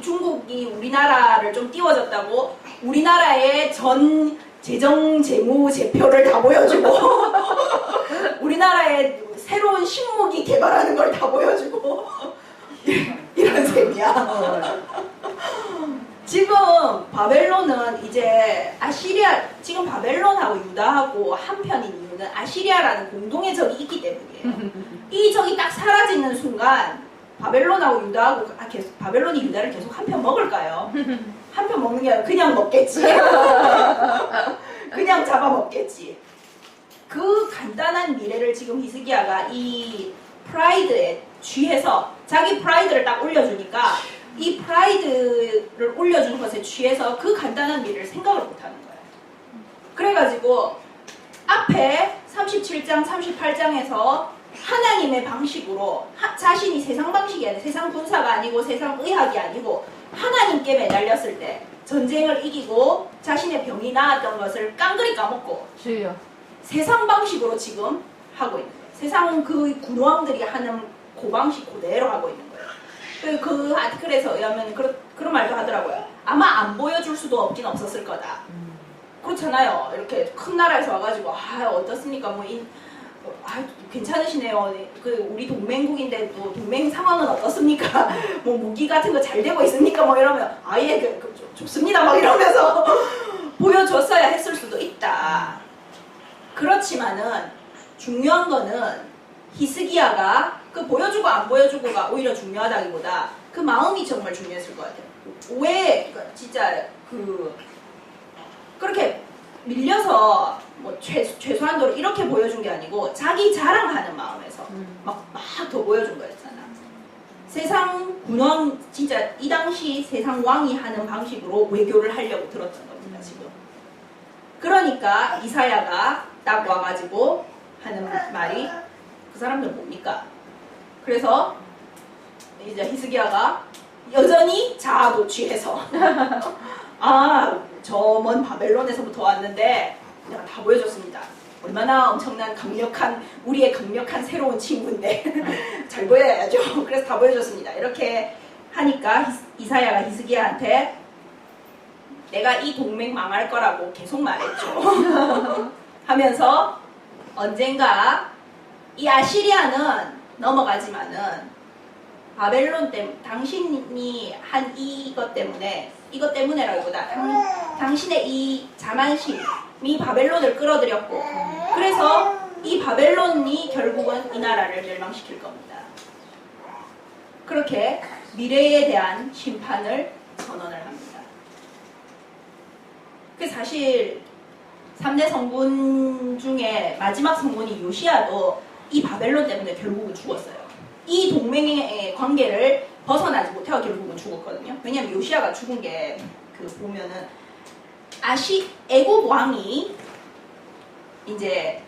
중국이 우리나라를 좀 띄워줬다고 우리나라의 전 재정, 재무, 제표를 다 보여주고 우리나라의 새로운 식무기 개발하는 걸 다 보여주고 이런 셈이야. 지금 바벨론은 이제 지금 바벨론하고 유다하고 한편인 이유는 아시리아라는 공동의 적이 있기 때문이에요. 이 적이 딱 사라지는 순간 바벨론하고 바벨론이 유다를 계속 한 편 먹을까요? 한 편 먹는 게 아니라 그냥 먹겠지. 그냥 잡아먹겠지. 그 간단한 미래를 지금 히스기야가 이 프라이드에 취해서 자기 프라이드를 딱 올려주니까 이 프라이드를 올려주는 것에 취해서 그 간단한 미래를 생각을 못하는 거예요. 그래가지고 앞에 37장, 38장에서 하나님의 방식으로 자신이 세상 방식이 아니고 세상 군사가 아니고 세상 의학이 아니고 하나님께 매달렸을 때 전쟁을 이기고 자신의 병이 나았던 것을 깡그리 까먹고 주여. 세상 방식으로 지금 하고 있는 거예요. 세상 그 군왕들이 하는 그 방식 그대로 하고 있는 거예요. 그 아티클에서 의하면 그런 말도 하더라고요. 아마 안 보여줄 수도 없긴 없었을 거다. 그렇잖아요. 이렇게 큰 나라에서 와가지고 어떻습니까? 괜찮으시네요. 우리 동맹국인데 또 동맹 상황은 어떻습니까? 무기 같은 거 잘 되고 있습니까? 이러면 예, 좋습니다. 막 이러면서 보여줬어야 했을 수도 있다. 그렇지만은 중요한 거는 히스기야가 그 보여주고 안 보여주고가 오히려 중요하다기보다 그 마음이 정말 중요했을 것 같아요. 왜 진짜 그렇게 밀려서 최소한도로 이렇게 보여준 게 아니고 자기 자랑하는 마음에서 막 더 보여준 거였잖아. 세상 군왕 진짜 이 당시 세상 왕이 하는 방식으로 외교를 하려고 들었던 겁니다. 지금. 그러니까 이사야가 딱 와가지고 하는 말이 그 사람들 뭡니까? 그래서 이제 히스기야가 여전히 자아도 취해서 저 먼 바벨론에서부터 왔는데 내가 다 보여줬습니다. 얼마나 엄청난 강력한 우리의 강력한 새로운 친구인데 잘 보여야죠. 그래서 다 보여줬습니다. 이렇게 하니까 이사야가 히스기야한테 내가 이 동맹 망할 거라고 계속 말했죠. 하면서 언젠가 이 아시리아는 넘어가지만은 바벨론 때문에 당신이 한 이것 때문에라기보다 당신의 이 자만심이 바벨론을 끌어들였고 그래서 이 바벨론이 결국은 이 나라를 멸망시킬 겁니다. 그렇게 미래에 대한 심판을 선언을 합니다. 그 사실 3대 성군 중에 마지막 성군이 요시야도 이 바벨론 때문에 결국은 죽었어요. 이 동맹의 관계를 벗어나지 못하고 결국은 죽었거든요. 왜냐하면 요시야가 죽은 게 그 보면은 애굽 왕이 이제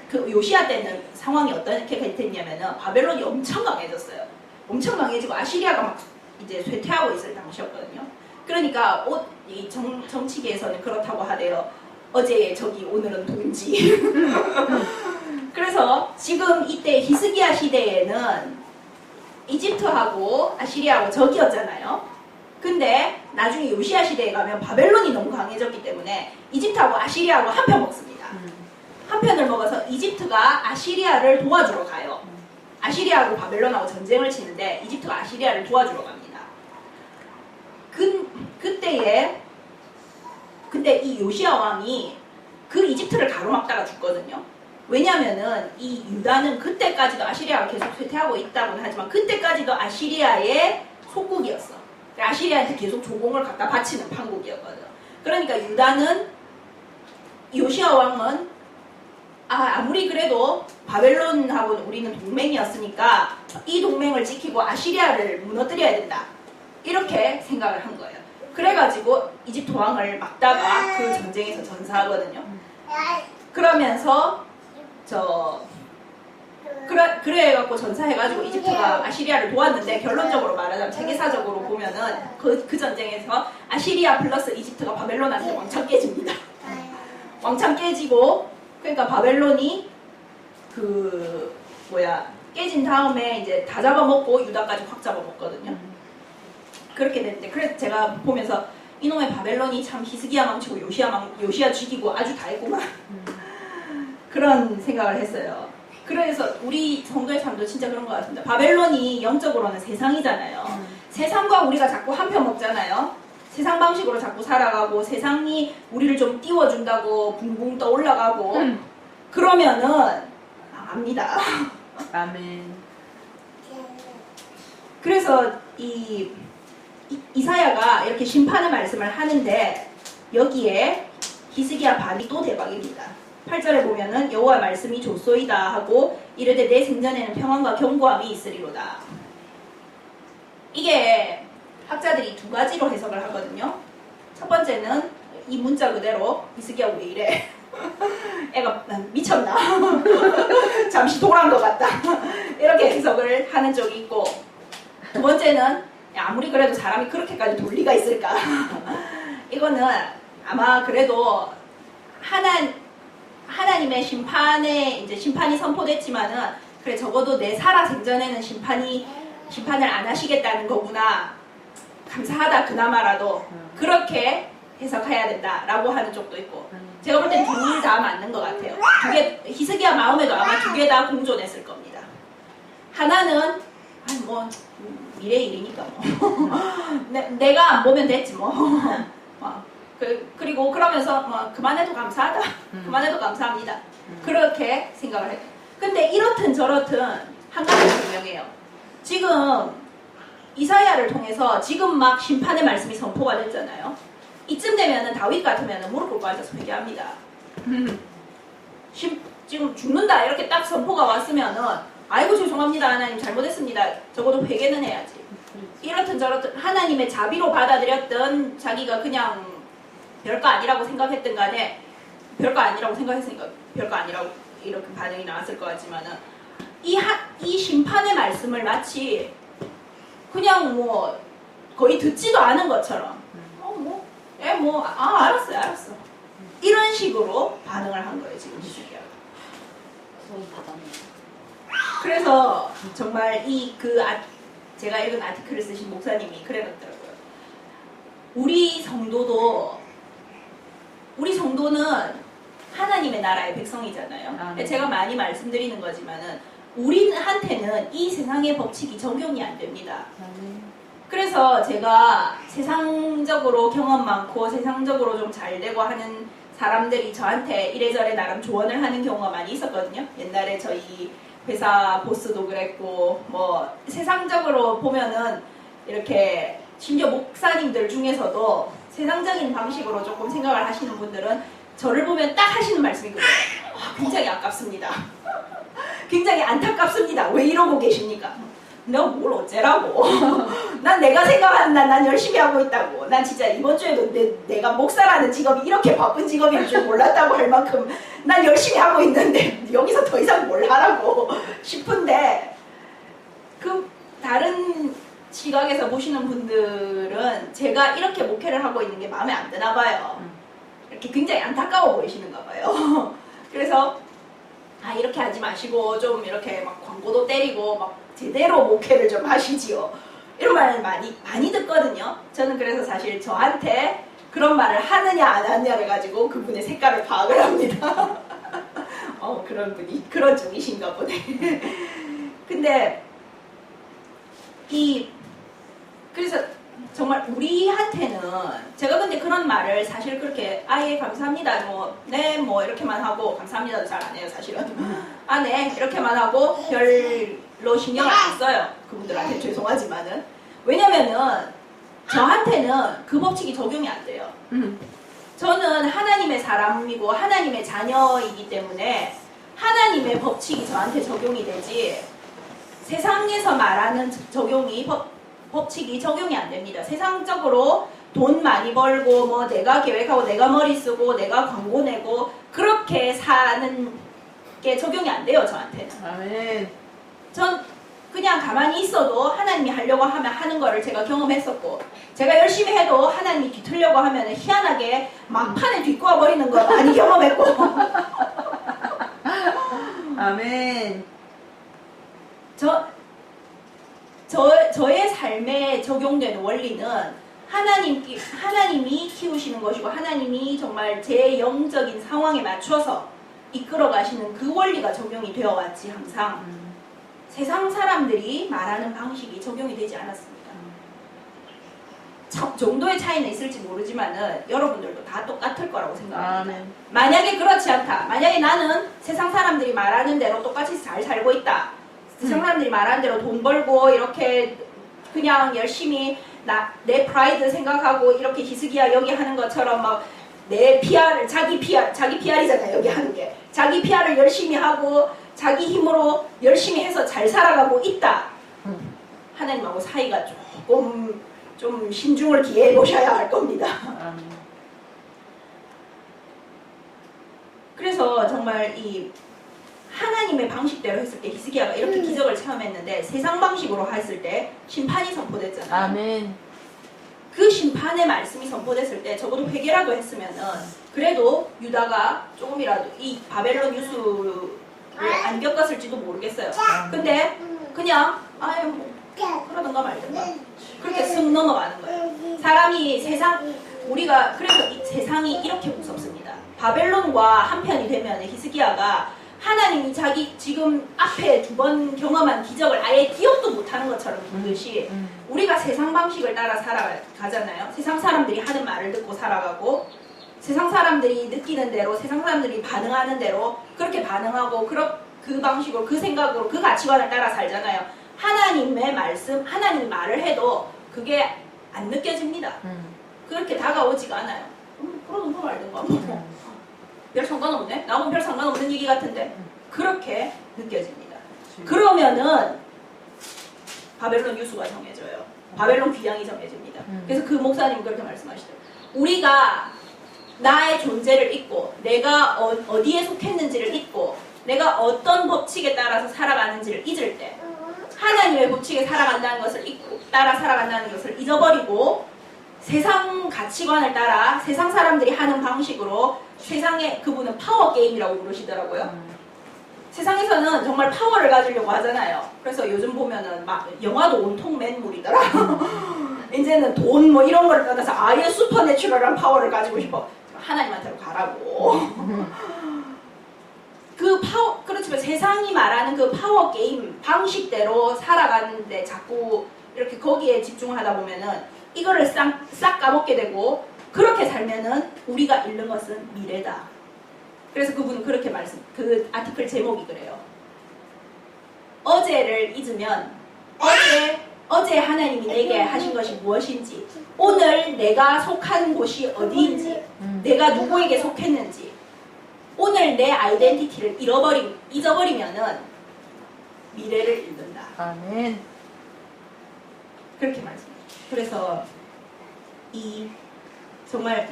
그 요시야 때는 상황이 어떻게 됐냐면은 바벨론이 엄청 강해졌어요. 엄청 강해지고 아시리아가 막 이제 쇠퇴하고 있을 당시였거든요. 그러니까 이 정치계에서는 그렇다고 하대요. 어제의 적이 오늘은 동지. 그래서 지금 이때 히스기야 시대에는 이집트하고 아시리아하고 적이었잖아요. 근데 나중에 요시야 시대에 가면 바벨론이 너무 강해졌기 때문에 이집트하고 아시리아하고 한편 먹습니다. 한편을 먹어서 이집트가 아시리아를 도와주러 가요. 아시리아하고 바벨론하고 전쟁을 치는데 이집트가 아시리아를 도와주러 갑니다. 근데 이 요시야 왕이 그 이집트를 가로막다가 죽거든요. 왜냐면은 이 유다는 그때까지도 아시리아가 계속 쇠퇴하고 있다고는 하지만 그때까지도 아시리아의 속국이었어. 아시리아한테 계속 조공을 갖다 바치는 판국이었거든. 그러니까 유다는 요시야 왕은 아무리 그래도 바벨론하고 우리는 동맹이었으니까 이 동맹을 지키고 아시리아를 무너뜨려야 된다. 이렇게 생각을 한 거예요. 그래가지고 이집트 왕을 막다가 그 전쟁에서 전사하거든요. 그러면서 그래갖고 전사해가지고 이집트가 아시리아를 도왔는데 결론적으로 말하자면 세계사적으로 보면은 그 전쟁에서 아시리아 플러스 이집트가 바벨론한테 왕창 깨집니다. 왕창 깨지고 그러니까 바벨론이 깨진 다음에 이제 다 잡아먹고 유다까지 확 잡아먹거든요. 그렇게 됐는데 그래서 제가 보면서 이놈의 바벨론이 참 히스기야 망치고 요시야 죽이고 아주 다 했구만. 그런 생각을 했어요. 그래서 우리 성도의 삶도 진짜 그런 것 같습니다. 바벨론이 영적으로는 세상이잖아요. 세상과 우리가 자꾸 한편 먹잖아요. 세상 방식으로 자꾸 살아가고 세상이 우리를 좀 띄워준다고 붕붕 떠올라가고 그러면은 압니다. 아멘. 그래서 이사야가 이렇게 심판의 말씀을 하는데 여기에 히스기야 반이 또 대박입니다. 8절에 보면은 여호와 말씀이 좋소이다 하고 이르되 내 생전에는 평안과 견고함이 있으리로다. 이게 학자들이 두 가지로 해석을 하거든요. 첫 번째는 이 문자 그대로 히스기야 왜 이래? 애가 미쳤나? 잠시 돌아온 것 같다. 이렇게 해석을 하는 쪽이 있고 두 번째는 아무리 그래도 사람이 그렇게까지 돌 리가 있을까? 이거는 아마 그래도 하나님의 심판이 선포됐지만은 그래 적어도 내 살아 생전에는 심판을 안 하시겠다는 거구나. 감사하다 그나마라도 그렇게 해석해야 된다라고 하는 쪽도 있고 제가 볼 땐 둘 다 맞는 것 같아요. 히스기야 마음에도 아마 두 개 다 공존했을 겁니다. 하나는 미래 일이니까 내가 안 보면 됐지 그리고 그러면서 그만해도 감사하다. 그만해도 감사합니다. 그렇게 생각을 해요. 근데 이렇든 저렇든 한 가지 분명해요. 지금 이사야를 통해서 지금 막 심판의 말씀이 선포가 됐잖아요. 이쯤 되면은 다윗 같으면은 무릎 꿇고 앉아서 회개합니다. 지금 죽는다 이렇게 딱 선포가 왔으면은 아이고 죄송합니다 하나님 잘못했습니다. 적어도 회개는 해야지. 이렇든 저렇든 하나님의 자비로 받아들였던 자기가 그냥 별거 아니라고 생각했던 간에 별거 아니라고 생각했으니까 별거 아니라고 이렇게 반응이 나왔을 것 같지만은 이 심판의 말씀을 마치 그냥 거의 듣지도 않은 것처럼 알았어 이런 식으로 반응을 한 거예요, 지금 히스기야가. 그래서 정말 제가 읽은 아티클을 쓰신 목사님이 그래놨더라고요. 우리 성도는 하나님의 나라의 백성이잖아요. 제가 많이 말씀드리는 거지만은 우리한테는 이 세상의 법칙이 적용이 안 됩니다. 그래서 제가 세상적으로 경험 많고 세상적으로 좀 잘 되고 하는 사람들이 저한테 이래저래 나름 조언을 하는 경우가 많이 있었거든요. 옛날에 저희 회사 보스도 그랬고 뭐 세상적으로 보면은 이렇게 심지어 목사님들 중에서도 세상적인 방식으로 조금 생각을 하시는 분들은 저를 보면 딱 하시는 말씀이 그래요. 굉장히 아깝습니다. 굉장히 안타깝습니다. 왜 이러고 계십니까? 내가 뭘 어째라고. 난 내가 생각하는 난 열심히 하고 있다고. 난 진짜 이번 주에도 내가 목사라는 직업이 이렇게 바쁜 직업일 줄 몰랐다고 할 만큼 난 열심히 하고 있는데 여기서 더 이상 뭘 하라고 싶은데 그 다른 시각에서 보시는 분들은 제가 이렇게 목회를 하고 있는 게 마음에 안 드나 봐요. 이렇게 굉장히 안타까워 보이시는가 봐요. 그래서 이렇게 하지 마시고 좀 이렇게 막 광고도 때리고 막 제대로 목회를 좀 하시지요. 이런 말을 많이 듣거든요. 저는 그래서 사실 저한테 그런 말을 하느냐 안 하느냐를 가지고 그분의 색깔을 파악을 합니다. 그런 중이신가 보네. 근데 그래서 정말 우리한테는 제가 근데 그런 말을 사실 그렇게 예 감사합니다 뭐 이렇게만 하고 감사합니다도 잘 안 해요 사실은. 네 이렇게만 하고 별로 신경을 안 써요. 그분들한테 죄송하지만은. 왜냐면은 저한테는 그 법칙이 적용이 안 돼요. 저는 하나님의 사람이고 하나님의 자녀이기 때문에 하나님의 법칙이 저한테 적용이 되지 세상에서 말하는 법칙이 적용이 안 됩니다. 세상적으로 돈 많이 벌고 뭐 내가 계획하고 내가 머리 쓰고 내가 광고 내고 그렇게 사는 게 적용이 안 돼요. 저한테는. 아멘. 전 그냥 가만히 있어도 하나님이 하려고 하면 하는 거를 제가 경험했었고 제가 열심히 해도 하나님이 뒤틀려고 하면 희한하게 막판에 뒤꼬아 버리는 거 많이 경험했고 아멘. 저의 삶에 적용되는 원리는 하나님이 키우시는 것이고 하나님이 정말 제 영적인 상황에 맞춰서 이끌어 가시는 그 원리가 적용이 되어 왔지 항상 세상 사람들이 말하는 방식이 적용이 되지 않았습니다. 정도의 차이는 있을지 모르지만은 여러분들도 다 똑같을 거라고 생각합니다. 만약에 그렇지 않다. 만약에 나는 세상 사람들이 말하는 대로 똑같이 잘 살고 있다. 세상 사람들이 말하는 대로 돈 벌고 이렇게 그냥 열심히 내 프라이드 생각하고 이렇게 히스기야 여기 하는 것처럼 막 내 PR을 자기 PR이잖아요. 여기 하는 게 자기 PR을 열심히 하고 자기 힘으로 열심히 해서 잘 살아가고 있다. 하나님하고 사이가 조금 좀 신중을 기해해 보셔야 할 겁니다. 그래서 정말 이 하나님의 방식대로 했을 때 히스기야가 이렇게 기적을 체험했는데 세상 방식으로 했을 때 심판이 선포됐잖아요. 아멘. 그 심판의 말씀이 선포됐을 때 적어도 회개라도 했으면은 그래도 유다가 조금이라도 이 바벨론 유수를 안 겪었을지도 모르겠어요. 근데 그냥 그러든가 말든가 그렇게 쓱 넘어가는 거예요. 그래서 이 세상이 이렇게 무섭습니다. 바벨론과 한편이 되면 히스기야가 하나님이 자기 지금 앞에 2번 경험한 기적을 아예 기억도 못하는 것처럼 보듯이 우리가 세상 방식을 따라 살아가잖아요. 세상 사람들이 하는 말을 듣고 살아가고 세상 사람들이 느끼는 대로 세상 사람들이 반응하는 대로 그렇게 반응하고 그 방식으로 그 생각으로 그 가치관을 따라 살잖아요. 하나님의 말씀, 하나님이 말을 해도 그게 안 느껴집니다. 그렇게 다가오지가 않아요. 그러든가 말든가 별 상관없네? 나하고는 별 상관없는 얘기 같은데 그렇게 느껴집니다. 그러면은 바벨론 유수가 정해져요. 바벨론 귀향이 정해집니다. 그래서 그 목사님은 그렇게 말씀하시더라고요. 우리가 나의 존재를 잊고 내가 어디에 속했는지를 잊고 내가 어떤 법칙에 따라서 살아가는지를 잊을 때 하나님의 법칙에 살아간다는 것을 따라 살아간다는 것을 잊어버리고 세상 가치관을 따라 세상 사람들이 하는 방식으로 세상에 그분은 파워 게임이라고 부르시더라고요. 세상에서는 정말 파워를 가지려고 하잖아요. 그래서 요즘 보면은 막 영화도 온통 맨물이더라. 이제는 돈 뭐 이런 걸 떠나서 아예 슈퍼내추럴한 파워를 가지고 싶어. 하나님한테로 가라고. 그 파워, 그렇지만 세상이 말하는 그 파워 게임 방식대로 살아가는데 자꾸 이렇게 거기에 집중하다 보면은 이거를 싹 까먹게 되고, 그렇게 살면은 우리가 잃는 것은 미래다. 그래서 그분은 그렇게 그 아티클 제목이 그래요. 어제를 잊으면 어제 하나님이 내게 하신 것이 무엇인지, 오늘 내가 속한 곳이 어디인지, 내가 누구에게 속했는지, 오늘 내 아이덴티티를 잊어버리면은 미래를 잃는다. 아멘. 그렇게 말씀해요. 그래서 이 정말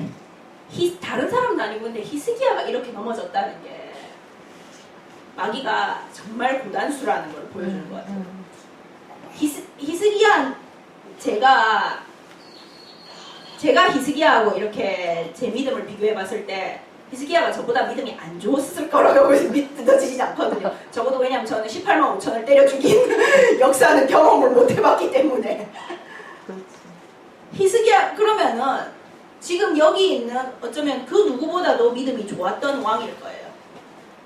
다른 사람도 아니고 근데 히스기야가 이렇게 넘어졌다는 게 마귀가 정말 고단수라는 걸 보여주는 것 같아요. 히스기야, 제가 히스기야하고 이렇게 제 믿음을 비교해 봤을 때 히스기야가 저보다 믿음이 안 좋았을 거라고 믿어지지 않거든요. 적어도 왜냐면 저는 18만 5천을 때려 죽인 역사는 경험을 못 해봤기 때문에. 히스기야, 그러면은 지금 여기 있는 어쩌면 그 누구보다도 믿음이 좋았던 왕일 거예요.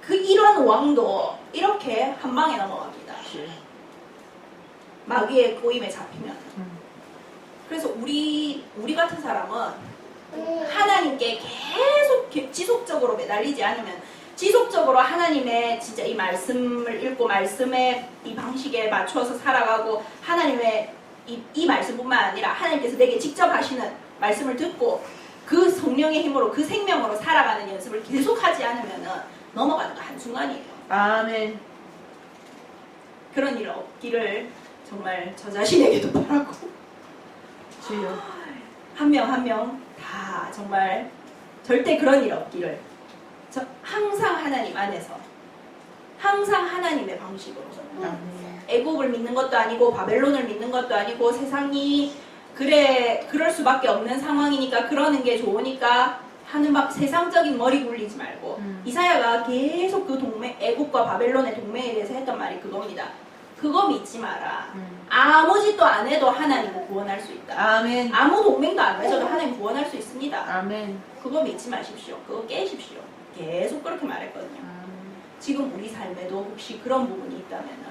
이런 왕도 이렇게 한 방에 넘어갑니다. 마귀의 꼬임에 잡히면. 그래서 우리 같은 사람은 하나님께 계속 지속적으로 매달리지 않으면, 지속적으로 하나님의 진짜 이 말씀을 읽고 말씀의 이 방식에 맞춰서 살아가고, 하나님의 이 말씀뿐만 아니라 하나님께서 내게 직접 하시는 말씀을 듣고 그 성령의 힘으로 그 생명으로 살아가는 연습을 계속하지 않으면 넘어가는 거 한순간이에요. 아멘. 그런 일 없기를 정말 저 자신에게도 바라고, 주여. 한 명 한 명 다 정말 절대 그런 일 없기를, 항상 하나님 안에서, 항상 하나님의 방식으로, 애국을 믿는 것도 아니고 바벨론을 믿는 것도 아니고, 세상이 그럴 수밖에 없는 상황이니까 그러는 게 좋으니까 하는 막 세상적인 머리 굴리지 말고, 이사야가 계속 그 애국과 바벨론의 동맹에 대해서 했던 말이 그겁니다. 그거 믿지 마라. 아무 짓도 안 해도 하나님을 구원할 수 있다. 아멘. 아무 동맹도 안 맺어도 하나님 구원할 수 있습니다. 아멘. 그거 믿지 마십시오. 그거 깨십시오. 계속 그렇게 말했거든요. 지금 우리 삶에도 혹시 그런 부분이 있다면,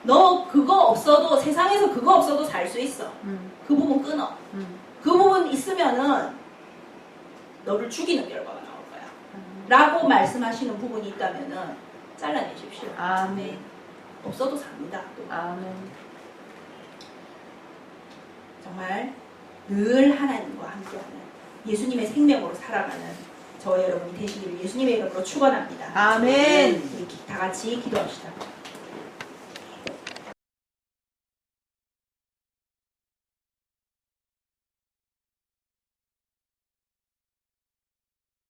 너 그거 없어도, 세상에서 그거 없어도 살 수 있어. 그 부분 끊어. 그 부분 있으면은 너를 죽이는 결과가 나올 거야. 라고 말씀하시는 부분이 있다면은 잘라내십시오. 아멘. 없어도 삽니다. 또. 아멘. 정말 늘 하나님과 함께하는, 예수님의 생명으로 살아가는 저와 여러분이 되시기를 예수님의 이름으로 축원합니다. 아멘. 우리 다 같이 기도합시다.